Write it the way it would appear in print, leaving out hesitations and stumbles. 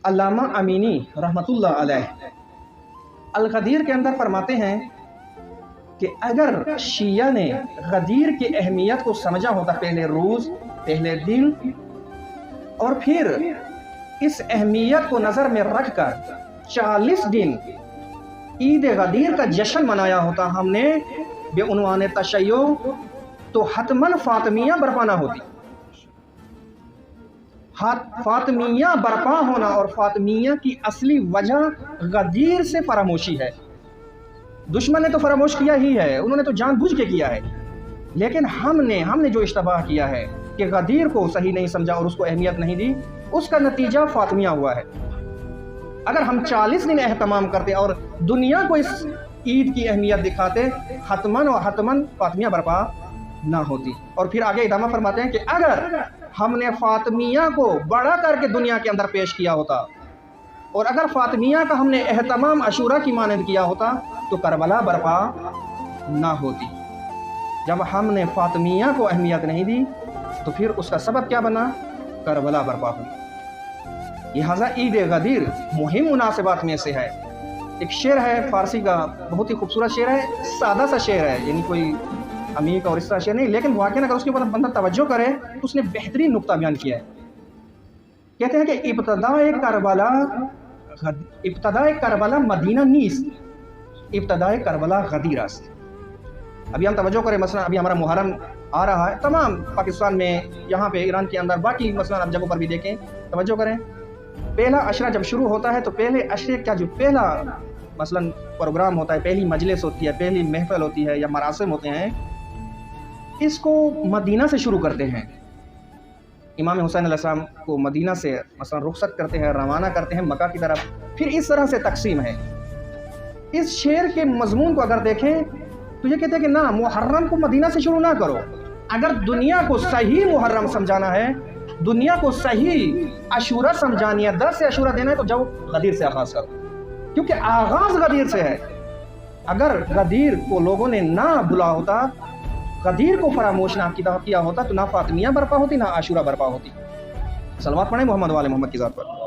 अल्लामा Amini रहमतुल्लाह अलैह अल-गदीर के अंदर फरमाते हैं कि अगर शिया ने गदीर की अहमियत को समझा होता, पहले रोज़, पहले दिन, और फिर इस अहमियत को नज़र में रखकर 40 दिन ईद गदीर का जश्न मनाया होता हमने बेउनवान तशय्यो, तो हतमन फातमिया बर्पा ना होती। फातमिया बर्पा होना और फातमिया की असली वजह गदीर से फरामोशी है। दुश्मन ने तो फरामोश किया ही है, उन्होंने तो जानबूझ के किया है, लेकिन हमने जो इश्तबाह किया है कि गदीर को सही नहीं समझा और उसको अहमियत नहीं दी, उसका नतीजा फातमिया हुआ है। अगर हम 40 दिन एहतमाम करते और दुनिया को इस ईद की अहमियत दिखाते, हतमन फातमिया बर्पा ना होती। और फिर आगे इदामा फरमाते हैं कि अगर हमने फातमिया को बड़ा करके दुनिया के अंदर पेश किया होता और अगर फातमिया का हमने एहतमाम अशूरा की मानद किया होता तो करबला बर्पा ना होती। जब हमने फातमिया को अहमियत नहीं दी तो फिर उसका सबब क्या बना? करबला बर्पा हुई। लिहाजा ईद गदीर मुहिम मुनासिबात में से है। एक शेर है फारसी का, बहुत ही खूबसूरत शेर है, सादा सा शेर है, यानी कोई अमीर का और इस तरह शेर नहीं, लेकिन वाकई अगर उसके ऊपर बंदा तवज्जो करे तो उसने बेहतरीन नुक्ता बयान किया है। कहते हैं कि इब्तदाए करबला मदीना नीस, इब्तदाए करबला गदीर अस्त। अभी हम तवज्जो करें, मसलन अभी हमारा मुहर्रम आ रहा है, तमाम पाकिस्तान में, यहाँ पे ईरान के अंदर, बाकी मसलन आप जगहों पर भी देखें, तवज्जो करें, पहला अशरा जब शुरू होता है तो पहले अशरे का जो पहला मसलन प्रोग्राम होता है, पहली मजलिस होती है, पहली महफिल होती है या मरासिम होते हैं, इसको मदीना से शुरू करते हैं। इमाम हुसैन अलैहिस्सलाम को मदीना से मसलन रुखसत करते हैं, रवाना करते हैं मक्का की तरफ, फिर इस तरह से तकसीम है। इस शेर के मजमून को अगर देखें तो ये कहते हैं कि ना, मुहर्रम को मदीना से शुरू ना करो। अगर दुनिया को सही मुहर्रम समझाना है, दुनिया को सही अशूरा समझानी है, 10 से अशूरा देना है, तो जाओ गदीर से आगाज़ करो, क्योंकि आगाज़ गदीर से है। अगर गदीर को लोगों ने ना बुला होता, गदीर को फरामोश ना किया होता, तो ना फातमिया बर्पा होती, ना आशूरा बर्पा होती। सलवात पढ़ें मोहम्मद वाले मोहम्मद की ज़ात पर।